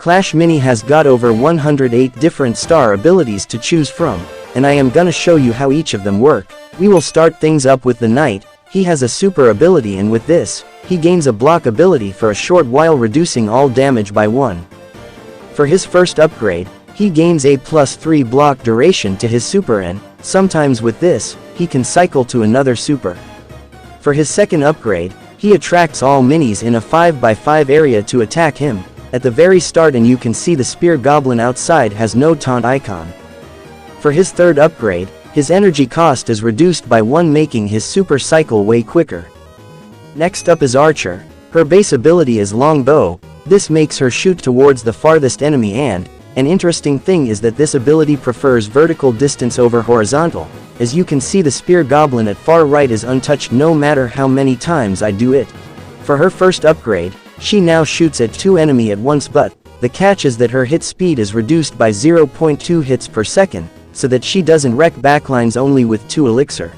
Clash Mini has got over 108 different star abilities to choose from, and I am gonna show you how each of them work. We will start things up with the Knight. He has a super ability, and with this, he gains a block ability for a short while, reducing all damage by 1. For his first upgrade, he gains a +3 block duration to his super, and sometimes with this, he can cycle to another super. For his second upgrade, he attracts all minis in a 5x5 area to attack him at the very start, and you can see the spear goblin outside has no taunt icon. For his third upgrade, his energy cost is reduced by 1, making his super cycle way quicker. Next up is Archer. Her base ability is Longbow. This makes her shoot towards the farthest enemy, and an interesting thing is that this ability prefers vertical distance over horizontal. As you can see, the spear goblin at far right is untouched no matter how many times I do it. For her first upgrade, she now shoots at 2 enemies at once, but the catch is that her hit speed is reduced by 0.2 hits per second, so that she doesn't wreck backlines only with 2 elixir.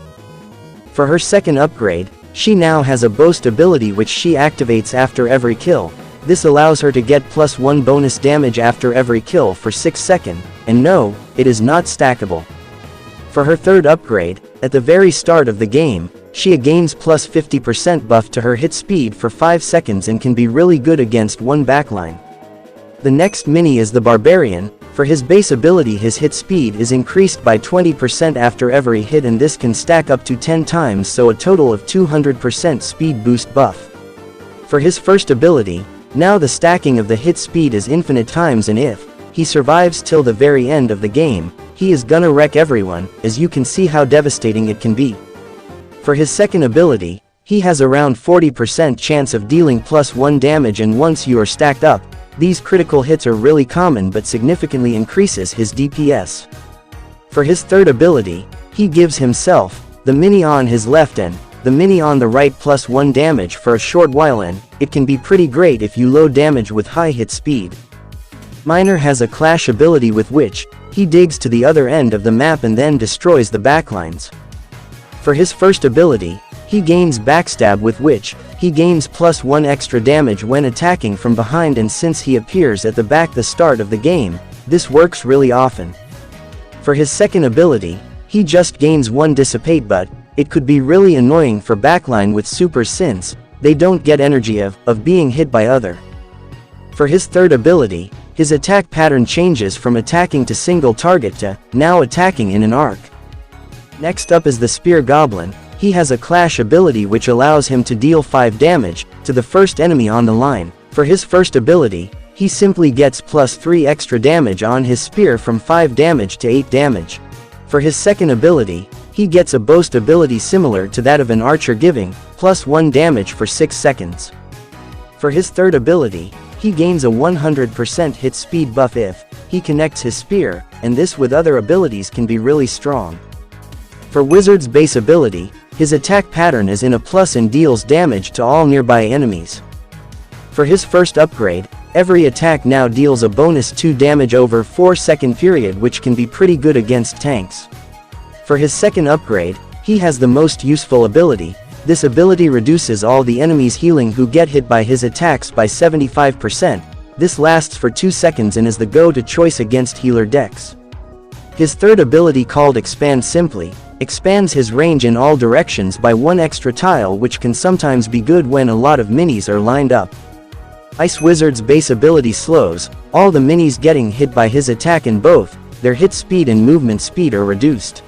For her second upgrade, she now has a boast ability which she activates after every kill. This allows her to get +1 bonus damage after every kill for 6 seconds, and no, it is not stackable. For her third upgrade, at the very start of the game, she gains +50% buff to her hit speed for 5 seconds and can be really good against 1 backline. The next mini is the Barbarian. For his base ability, his hit speed is increased by 20% after every hit, and this can stack up to 10 times, so a total of 200% speed boost buff. For his first ability, now the stacking of the hit speed is infinite times, and if he survives till the very end of the game, he is gonna wreck everyone, as you can see how devastating it can be. For his second ability, he has around 40% chance of dealing +1 damage, and once you are stacked up, these critical hits are really common but significantly increases his DPS. For his third ability, he gives himself the mini on his left and the mini on the right +1 damage for a short while, and it can be pretty great if you low damage with high hit speed. Miner has a clash ability with which he digs to the other end of the map and then destroys the backlines. For his first ability, he gains backstab, with which he gains +1 extra damage when attacking from behind, and since he appears at the back the start of the game, this works really often. For his second ability, he just gains 1 dissipate, but it could be really annoying for backline with supers since they don't get energy of being hit by other. For his third ability, his attack pattern changes from attacking to single target to now attacking in an arc. Next up is the Spear Goblin. He has a clash ability which allows him to deal 5 damage to the first enemy on the line. For his first ability, he simply gets +3 extra damage on his spear from 5 damage to 8 damage. For his second ability, he gets a boast ability similar to that of an archer, giving +1 damage for 6 seconds. For his third ability, he gains a 100% hit speed buff if he connects his spear, and this with other abilities can be really strong. For Wizard's base ability, his attack pattern is in a plus and deals damage to all nearby enemies. For his first upgrade, every attack now deals a bonus 2 damage over 4-second period, which can be pretty good against tanks. For his second upgrade, he has the most useful ability. This ability reduces all the enemies healing who get hit by his attacks by 75%. This lasts for 2 seconds and is the go-to choice against healer decks. His third ability, called Expand, simply expands his range in all directions by 1 extra tile, which can sometimes be good when a lot of minis are lined up. Ice Wizard's base ability slows all the minis getting hit by his attack, and both their hit speed and movement speed are reduced.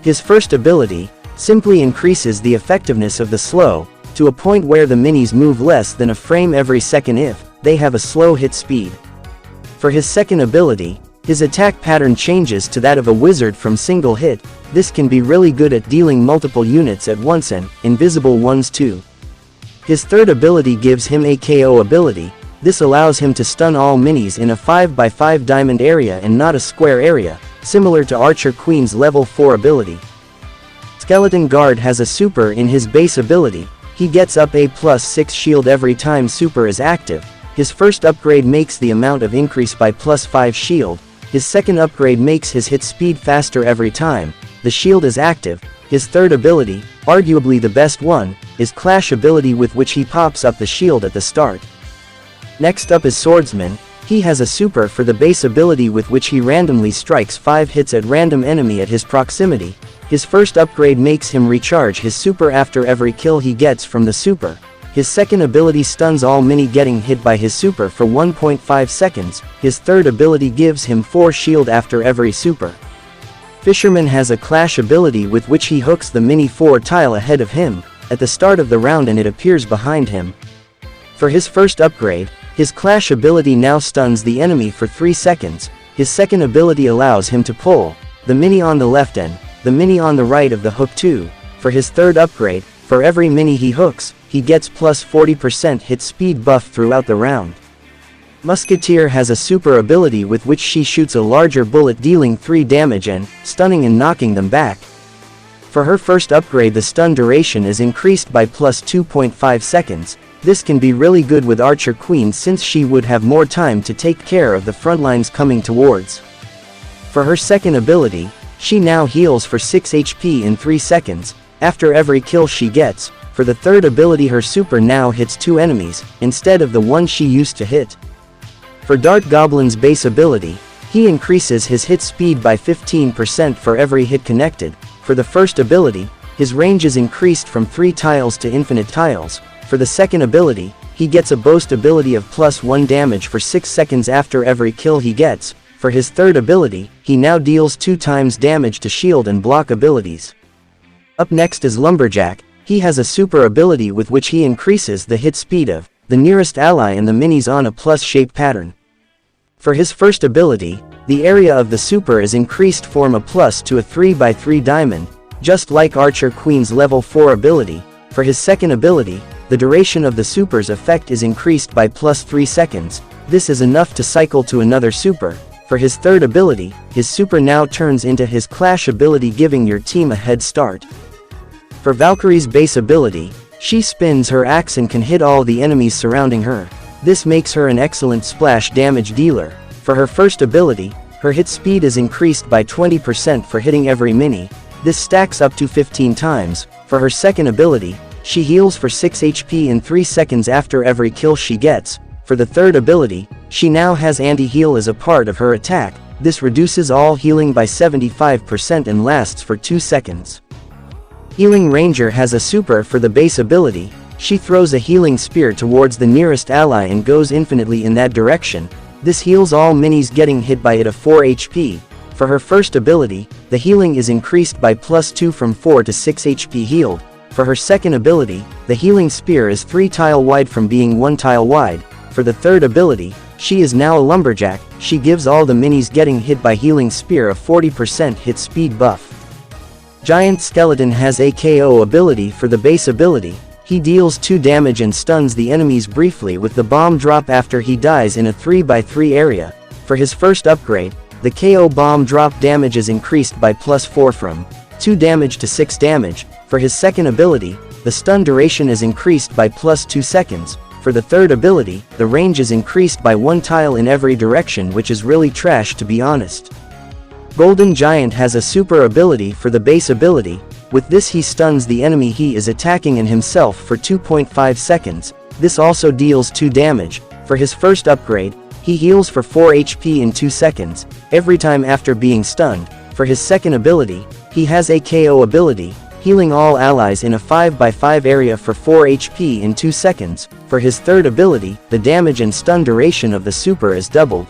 His first ability simply increases the effectiveness of the slow to a point where the minis move less than a frame every second if they have a slow hit speed. For his second ability, his attack pattern changes to that of a wizard from single hit. This can be really good at dealing multiple units at once and invisible ones too. His third ability gives him a KO ability. This allows him to stun all minis in a 5x5 diamond area and not a square area, similar to Archer Queen's level 4 ability. Skeleton Guard has a super in his base ability. He gets up a +6 shield every time super is active. His first upgrade makes the amount of increase by +5 shield. His second upgrade makes his hit speed faster every time the shield is active. His third ability, arguably the best one, is Clash ability, with which he pops up the shield at the start. Next up is Swordsman. He has a super for the base ability with which he randomly strikes 5 hits at random enemy at his proximity. His first upgrade makes him recharge his super after every kill he gets from the super. His second ability stuns all mini getting hit by his super for 1.5 seconds. His third ability gives him 4 shield after every super. Fisherman has a clash ability with which he hooks the mini 4 tile ahead of him at the start of the round and it appears behind him. For his first upgrade, his clash ability now stuns the enemy for 3 seconds. His second ability allows him to pull the mini on the left and the mini on the right of the hook too. For his third upgrade, for every mini he hooks, he gets plus 40% hit speed buff throughout the round. Musketeer has a super ability with which she shoots a larger bullet dealing 3 damage and stunning and knocking them back. For her first upgrade, the stun duration is increased by plus 2.5 seconds. This can be really good with Archer Queen since she would have more time to take care of the front lines coming towards. For her second ability, she now heals for 6 HP in 3 seconds, after every kill she gets. For the third ability, her super now hits 2 enemies, instead of the one she used to hit. For Goblin's base ability, he increases his hit speed by 15% for every hit connected. For the first ability, his range is increased from 3 tiles to infinite tiles. For the second ability, he gets a boast ability of plus 1 damage for 6 seconds after every kill he gets. For his third ability, he now deals 2 times damage to shield and block abilities. Up next is Lumberjack. He has a super ability with which he increases the hit speed of the nearest ally and the minis on a plus shape pattern. For his first ability, the area of the super is increased from a plus to a 3x3 diamond, just like Archer Queen's level 4 ability. For his second ability, the duration of the super's effect is increased by plus 3 seconds. This is enough to cycle to another super. For his third ability, his super now turns into his clash ability, giving your team a head start. For Valkyrie's base ability, she spins her axe and can hit all the enemies surrounding her. This makes her an excellent splash damage dealer. For her first ability, her hit speed is increased by 20% for hitting every mini. This stacks up to 15 times. For her second ability, she heals for 6 HP in 3 seconds after every kill she gets. For the third ability, she now has anti-heal as a part of her attack. This reduces all healing by 75% and lasts for 2 seconds. Healing Ranger has a super for the base ability. She throws a healing spear towards the nearest ally and goes infinitely in that direction. This heals all minis getting hit by it of 4 HP. For her first ability, the healing is increased by plus 2 from 4 to 6 HP healed. For her second ability, the healing spear is 3 tile wide from being 1 tile wide. For the third ability, she is now a Lumberjack. She gives all the minis getting hit by healing spear a 40% hit speed buff. Giant Skeleton has a KO ability for the base ability. He deals 2 damage and stuns the enemies briefly with the bomb drop after he dies in a 3x3 area. For his first upgrade, the KO bomb drop damage is increased by plus 4 from 2 damage to 6 damage. For his second ability, the stun duration is increased by plus 2 seconds. For the third ability, the range is increased by 1 tile in every direction, which is really trash to be honest. Golden Giant has a super ability for the base ability. With this he stuns the enemy he is attacking and himself for 2.5 seconds. This also deals 2 damage. For his first upgrade, he heals for 4 HP in 2 seconds, every time after being stunned. For his second ability, he has a KO ability, healing all allies in a 5x5 area for 4 HP in 2 seconds. For his third ability, the damage and stun duration of the super is doubled.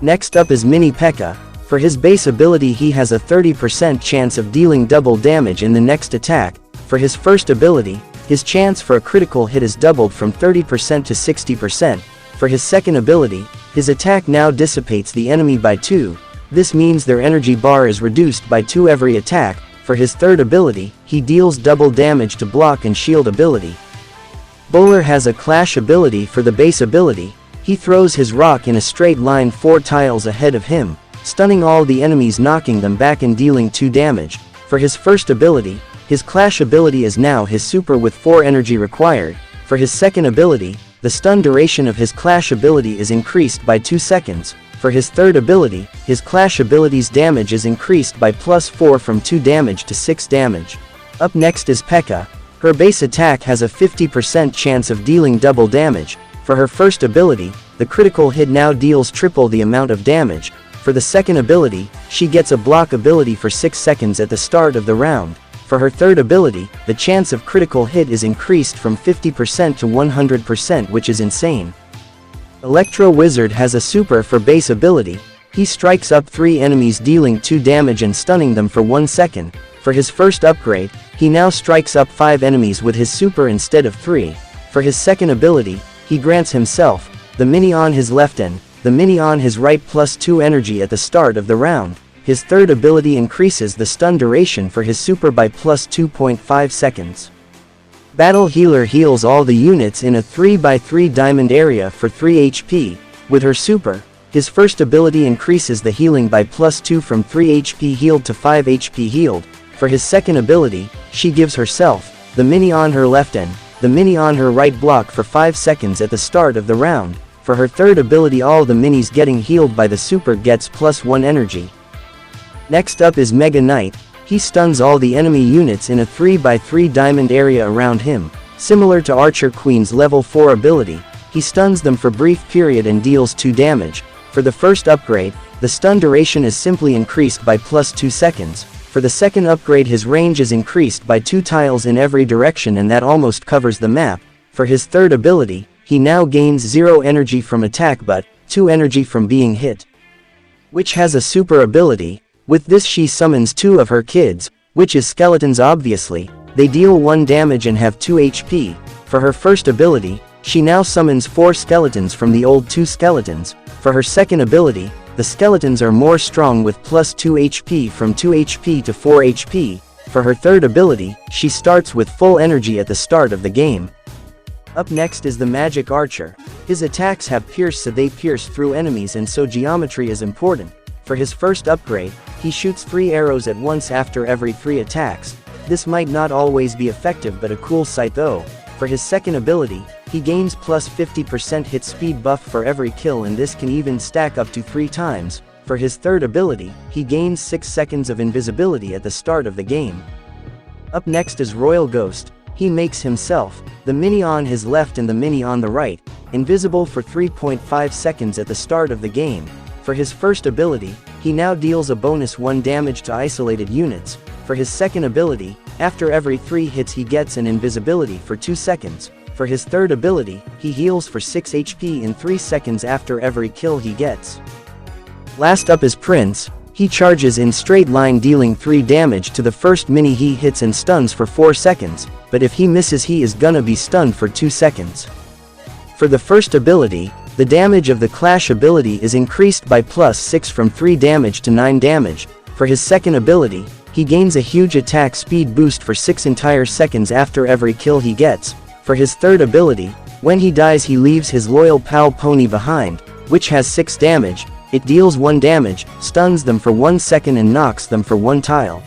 Next up is Mini Pekka. For his base ability he has a 30% chance of dealing double damage in the next attack. For his first ability, his chance for a critical hit is doubled from 30% to 60%. For his second ability, his attack now dissipates the enemy by 2. This means their energy bar is reduced by 2 every attack. For his third ability, he deals double damage to block and shield ability. Bowler has a clash ability for the base ability. He throws his rock in a straight line 4 tiles ahead of him, stunning all the enemies, knocking them back and dealing 2 damage. For his first ability, his clash ability is now his super with 4 energy required. For his second ability, the stun duration of his clash ability is increased by 2 seconds. For his third ability, his clash ability's damage is increased by plus 4 from 2 damage to 6 damage. Up next is Pekka. Her base attack has a 50% chance of dealing double damage. For her first ability, the critical hit now deals triple the amount of damage. For the second ability, she gets a block ability for 6 seconds at the start of the round. For her third ability, the chance of critical hit is increased from 50% to 100%, which is insane. Electro Wizard has a super for base ability. He strikes up 3 enemies dealing 2 damage and stunning them for 1 second. For his first upgrade, he now strikes up 5 enemies with his super instead of 3. For his second ability, he grants himself the mini on his left and the mini on his right +2 energy at the start of the round. His third ability increases the stun duration for his super by +2.5 seconds. Battle Healer heals all the units in a 3x3 diamond area for 3 HP. With her super, his first ability increases the healing by +2 from 3 HP healed to 5 HP healed. For his second ability, she gives herself the mini on her left and the mini on her right block for 5 seconds at the start of the round. For her third ability, all the minis getting healed by the super gets +1 energy. Next up is Mega Knight. He stuns all the enemy units in a 3x3 diamond area around him. Similar to Archer Queen's level 4 ability, he stuns them for brief period and deals 2 damage. For the first upgrade, the stun duration is simply increased by +2 seconds. For the second upgrade, his range is increased by 2 tiles in every direction, and that almost covers the map. For his third ability, he now gains 0 energy from attack but 2 energy from being hit. Witch has a super ability. With this she summons 2 of her kids, which is skeletons obviously. They deal 1 damage and have 2 HP. For her first ability, she now summons 4 skeletons from the old 2 skeletons. For her second ability, the skeletons are more strong with +2 HP from 2 HP to 4 HP. For her third ability, she starts with full energy at the start of the game. Up next is the Magic Archer. His attacks have pierce, so they pierce through enemies, and so geometry is important. For his first upgrade, he shoots 3 arrows at once after every 3 attacks. This might not always be effective, but a cool sight though. For his second ability, he gains +50% hit speed buff for every kill, and this can even stack up to 3 times. For his third ability, he gains 6 seconds of invisibility at the start of the game. Up next is Royal Ghost. He makes himself the mini on his left and the mini on the right invisible for 3.5 seconds at the start of the game. For his first ability, he now deals a bonus 1 damage to isolated units. For his second ability, after every 3 hits he gets an invisibility for 2 seconds. For his third ability, he heals for 6 HP in 3 seconds after every kill he gets. Last up is Prince. He charges in straight line, dealing 3 damage to the first mini he hits and stuns for 4 seconds, but if he misses he is gonna be stunned for 2 seconds. For the first ability, the damage of the Clash ability is increased by +6 from 3 damage to 9 damage. For his second ability, he gains a huge attack speed boost for 6 entire seconds after every kill he gets. For his third ability, when he dies he leaves his loyal pal Pony behind, which has 6 damage. It deals 1 damage, stuns them for 1 second and knocks them for 1 tile.